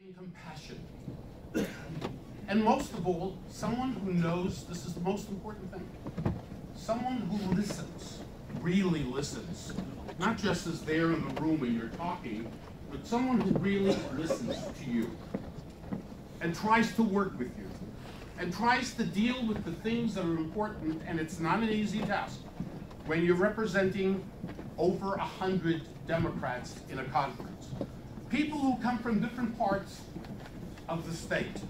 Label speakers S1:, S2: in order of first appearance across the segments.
S1: and compassion. And most of all, someone who knows this is the most important thing. Someone who listens, really listens. Not just is there in the room when you're talking, but someone who really listens to you and tries to work with you and tries to deal with the things that are important, and it's not an easy task when you're representing over 100 Democrats in a conference. People who come from different parts of the state.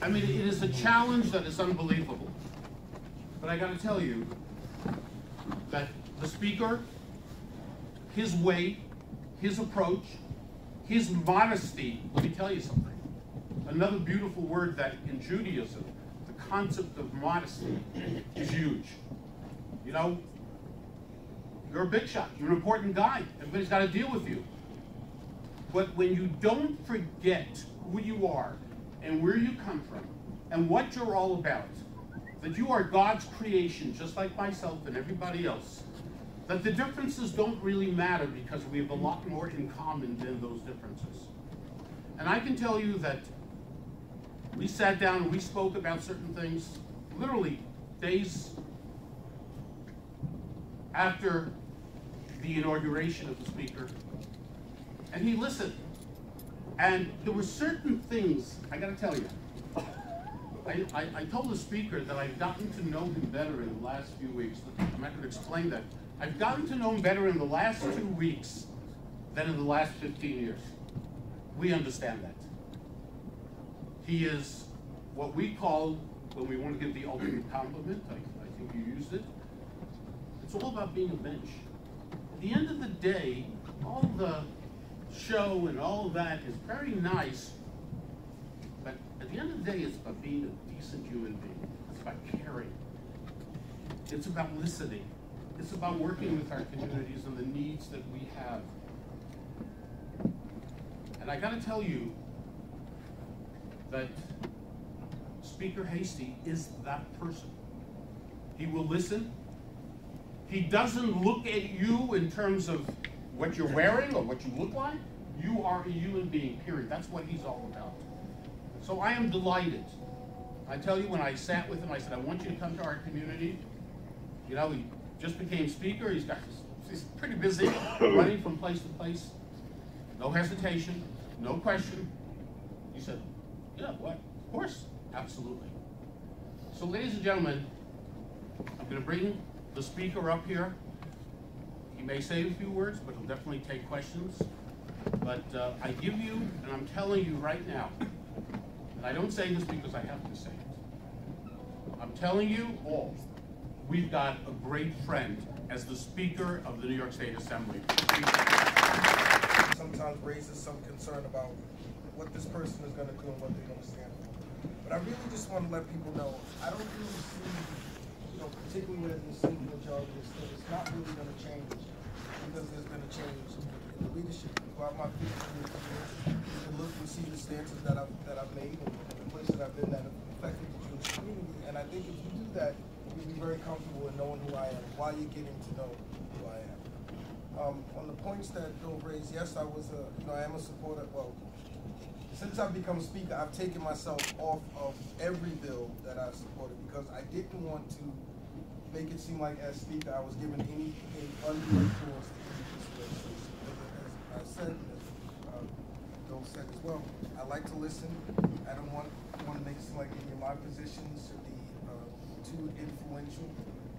S1: I mean, it is a challenge that is unbelievable. But I gotta tell you that the Speaker, his way, his approach, his modesty, let me tell you something. Another beautiful word that in Judaism, the concept of modesty is huge. You know, you're a big shot, you're an important guy, everybody's gotta deal with you. But when you don't forget who you are and where you come from and what you're all about, that you are God's creation, just like myself and everybody else, that the differences don't really matter because we have a lot more in common than those differences. And I can tell you that we sat down and we spoke about certain things literally days after the inauguration of the Speaker, and he listened. And there were certain things, I gotta tell you, I told the Speaker that I've gotten to know him better in the last few weeks. I'm not gonna explain that. I've gotten to know him better in the last 2 weeks than in the last 15 years. We understand that. He is what we call, when we want to give the ultimate compliment, I think you used it, it's all about being a bench. At the end of the day, all the show and all of that is very nice, but at the end of the day, it's about being a decent human being. It's about caring. It's about listening. It's about working with our communities and the needs that we have. And I gotta tell you that Speaker Heastie is that person. He will listen. He doesn't look at you in terms of what you're wearing or what you look like. You are a human being, period. That's what he's all about. So I am delighted. I tell you, when I sat with him, I said, I want you to come to our community. You know, he just became Speaker. He's pretty busy running from place to place. No hesitation, no question. He said, yeah, what? Of course, absolutely. So ladies and gentlemen, I'm gonna bring the Speaker up here. He may say a few words, but he'll definitely take questions. But I give you, and I'm telling you right now, and I don't say this because I have to say it. I'm telling you all, we've got a great friend as the Speaker of the New York State Assembly.
S2: Sometimes raises some concern about what this person is going to do and what they're going to stand for. But I really just want to let people know, I don't really see, particularly with the single majority of state, it's not really going to change because there's been a change in the leadership. Throughout my 15 years, you can look and see the stances that I've made and the places I've been that have affected the Jewish community. And I think if you do that, you'll be very comfortable in knowing who I am while you're getting to know who I am. On the points that Bill raised, yes, I am a supporter. Well, since I've become Speaker, I've taken myself off of every bill that I supported because I didn't want to make it seem like as Speaker I was given any undue influence to any consideration. As I said, as Bill said as well, I like to listen. I don't want to make it seem like any of my positions should be too influential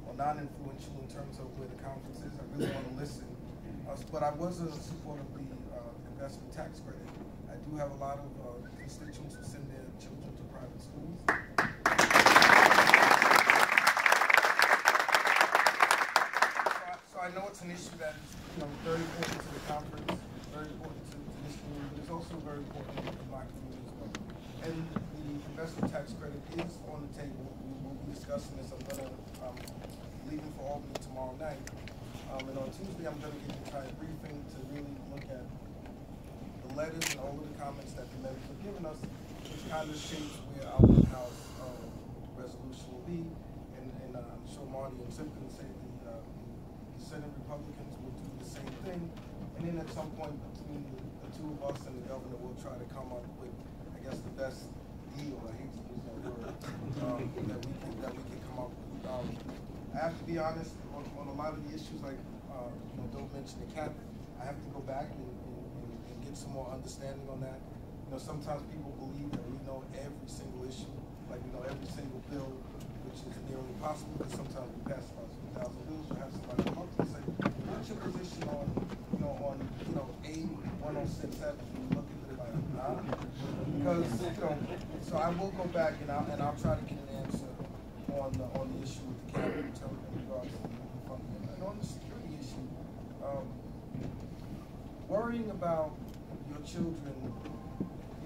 S2: or non-influential in terms of where the conference is. I really want to listen. But I was a supporter of the investment tax credit. I do have a lot of constituents who send their children to private schools. So I know it's an issue that is very important to the conference, very important to this community, but it's also very important to my community as well. And the investment tax credit is on the table. We will be discussing this. I'm leaving for Albany tomorrow night. And on Tuesday, I'm going to get the entire briefing to really look at the letters and all of the comments that the members have given us, which kind of shapes where our House resolution will be. And I'm sure Marty and Sim can say the Senate Republicans will do the same thing. And then at some point between the two of us and the governor will try to come up with, I guess, the best deal, I hate to use that word, that we can come up with. I have to be honest, on a lot of the issues, like Dov mentioned the cap, I have to go back and get some more understanding on that. Sometimes people believe that we know every single issue, like we know every single bill, which is nearly impossible, because sometimes we pass about 2,000 bills. You have somebody come up and say, what's your position on A1067? You look into it like, nah. Because, so I will go back and I'll try to get an answer on the issue with the cabinet in regards to the funding. And on the security issue, worrying about your children,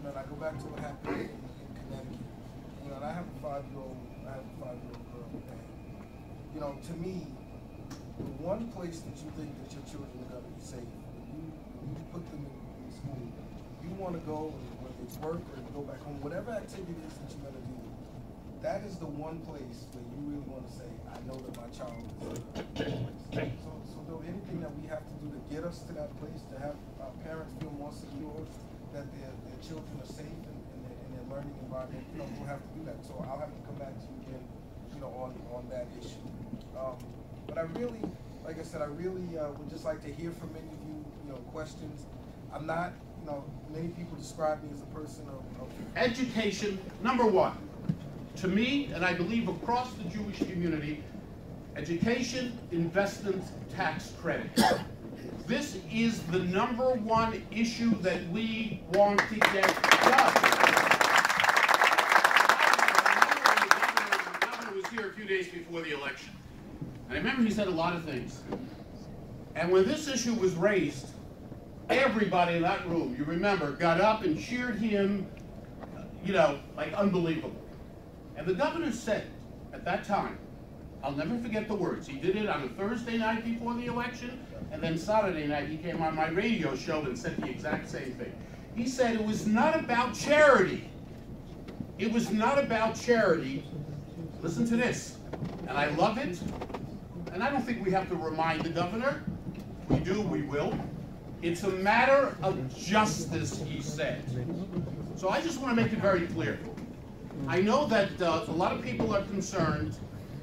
S2: and I go back to what happened in Connecticut. And I have a 5-year-old girl, and to me, the one place that you think that your children are going to be safe, when you put them in school, you want to go, whether it's work or you go back home, whatever activity it is that you're going to do, that is the one place where you really want to say, I know that my child is in a place. So anything that we have to do to get us to that place, to have our parents feel more secure, that their children are safe in their learning environment, we'll have to do that. So I'll have to come back to you again, on that issue. But I really, like I said, would just like to hear from any of you, questions. I'm not, many people describe me as a person of
S1: education, number one. To me, and I believe across the Jewish community, education, investment, tax credit. This is the number one issue that we want to get done. The governor was here a few days before the election. And I remember he said a lot of things. And when this issue was raised, everybody in that room, you remember, got up and cheered him, like unbelievable. And the governor said at that time, I'll never forget the words. He did it on a Thursday night before the election, and then Saturday night he came on my radio show and said the exact same thing. He said it was not about charity. It was not about charity. Listen to this, and I love it, and I don't think we have to remind the governor. We do, we will. It's a matter of justice, he said. So I just want to make it very clear. I know that a lot of people are concerned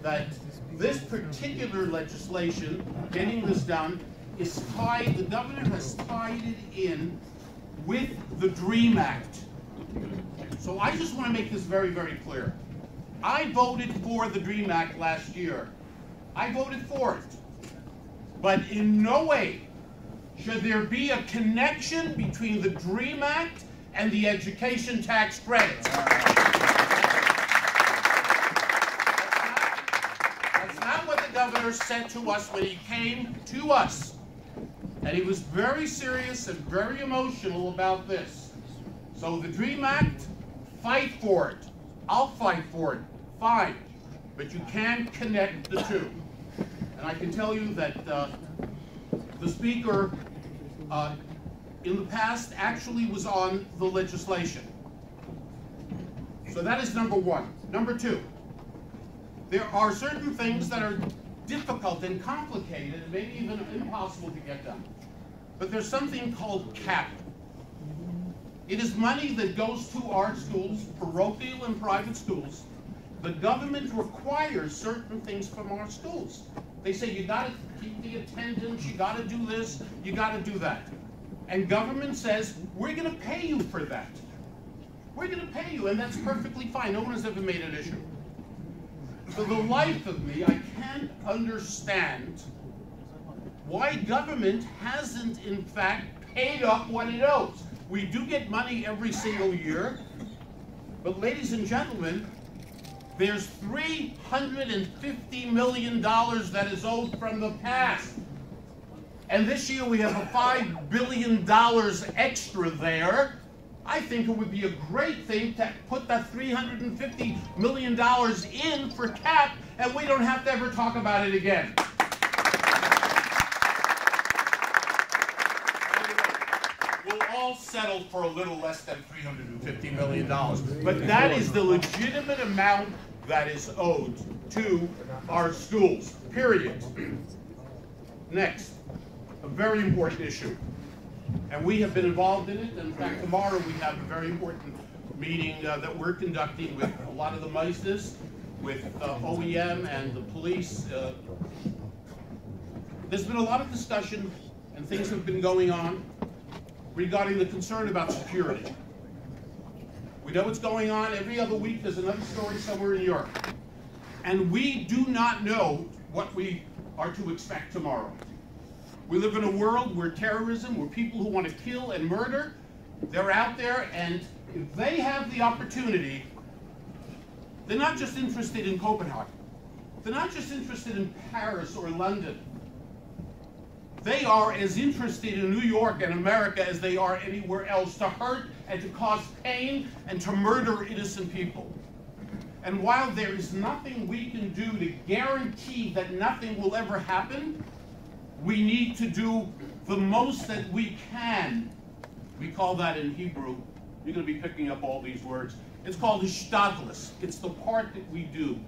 S1: that this particular legislation, getting this done, is tied, the governor has tied it in with the DREAM Act. So I just want to make this very, very clear. I voted for the DREAM Act last year. I voted for it. But in no way should there be a connection between the DREAM Act and the education tax credit. That's not what the governor said to us when he came to us. And he was very serious and very emotional about this. So the DREAM Act, fight for it. I'll fight for it. Fine. But you can't connect the two. And I can tell you that the Speaker in the past actually was on the legislation. So that is number one. Number two, there are certain things that are difficult and complicated, and maybe even impossible to get done. But there's something called CAP. It is money that goes to our schools, parochial and private schools. The government requires certain things from our schools. They say you got to keep the attendance, you got to do this, you got to do that. And government says, we're going to pay you for that. We're going to pay you, and that's perfectly fine. No one has ever made an issue. For the life of me, I can't understand why government hasn't, in fact, paid up what it owes. We do get money every single year, but ladies and gentlemen, there's $350 million that is owed from the past. And this year we have a $5 billion extra there. I think it would be a great thing to put that $350 million in for CAP, and we don't have to ever talk about it again. We'll all settle for a little less than $350 million. But that is the legitimate amount that is owed to our schools, period. Next, a very important issue. And we have been involved in it. And in fact, tomorrow we have a very important meeting that we're conducting with a lot of the meisters, with OEM and the police. There's been a lot of discussion and things have been going on regarding the concern about security. We know what's going on. Every other week there's another story somewhere in Europe. And we do not know what we are to expect tomorrow. We live in a world where terrorism, where people who want to kill and murder, they're out there, and if they have the opportunity, they're not just interested in Copenhagen. They're not just interested in Paris or London. They are as interested in New York and America as they are anywhere else, to hurt and to cause pain and to murder innocent people. And while there is nothing we can do to guarantee that nothing will ever happen, we need to do the most that we can. We call that in Hebrew, you're going to be picking up all these words, it's called hishtadlus. It's the part that we do.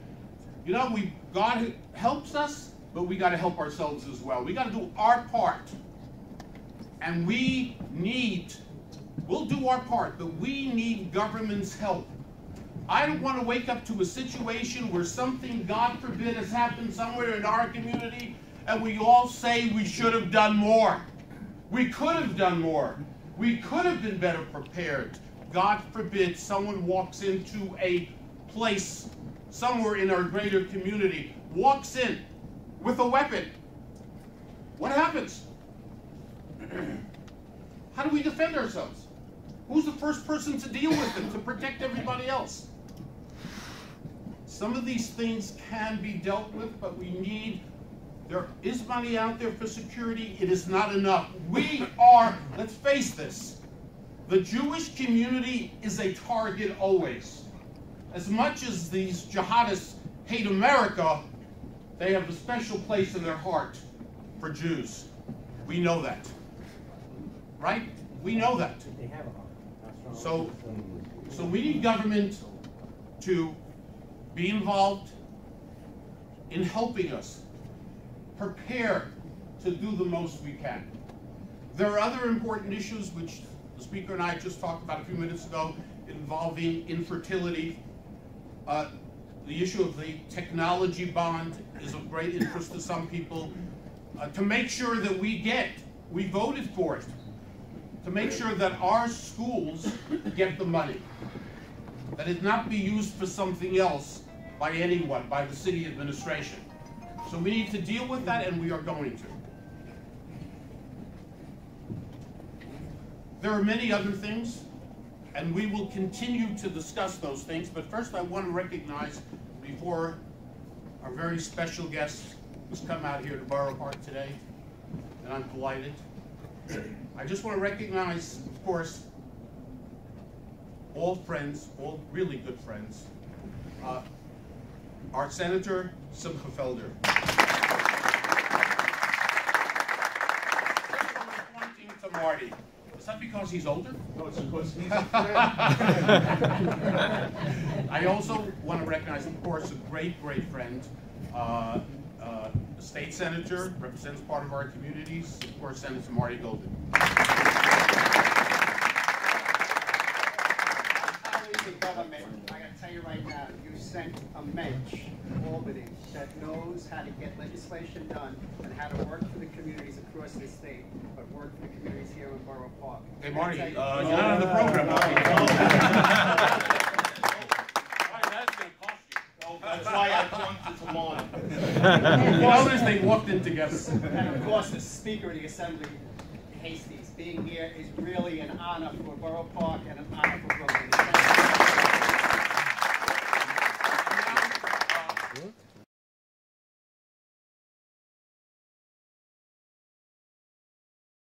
S1: You know, God helps us, but we got to help ourselves as well. We got to do our part. And we'll do our part, but we need government's help. I don't want to wake up to a situation where something, God forbid, has happened somewhere in our community, and we all say we should have done more. We could have done more. We could have been better prepared. God forbid someone walks into a place somewhere in our greater community, walks in with a weapon. What happens? How do we defend ourselves? Who's the first person to deal with it, to protect everybody else? Some of these things can be dealt with, but there is money out there for security. It is not enough. Let's face this, the Jewish community is a target always. As much as these jihadists hate America, they have a special place in their heart for Jews. We know that. Right? We know that. So we need government to be involved in helping us prepare to do the most we can. There are other important issues which the Speaker and I just talked about a few minutes ago involving infertility. The issue of the technology bond is of great interest to some people. To make sure that we voted for it, to make sure that our schools get the money, that it not be used for something else by anyone, by the city administration. So we need to deal with that, and we are going to. There are many other things, and we will continue to discuss those things, but first I want to recognize, before our very special guest who's come out here to Borough Park today, and I'm delighted, I just want to recognize, of course, all friends, all really good friends, our Senator Simcha Felder. Pointing to Marty. Is that because he's older?
S3: No, it's because he's
S1: I also want to recognize, of course, a great, great friend, a state senator, represents part of our communities, of course, Senator Marty Golden.
S4: Colleagues of government, I got to tell you right now, you sent a mensch to Albany that knows how to get legislation done and how to work for the communities across the state, but work for the communities here in Borough Park.
S1: Hey, Marty, you're not on the program, Marty. That's going to cost you.
S3: That's why I pointed to mine.
S1: You notice they walked in together.
S4: And of course, the Speaker of the Assembly, Heastie, being here is really an honor for Borough Park and an honor for Brooklyn.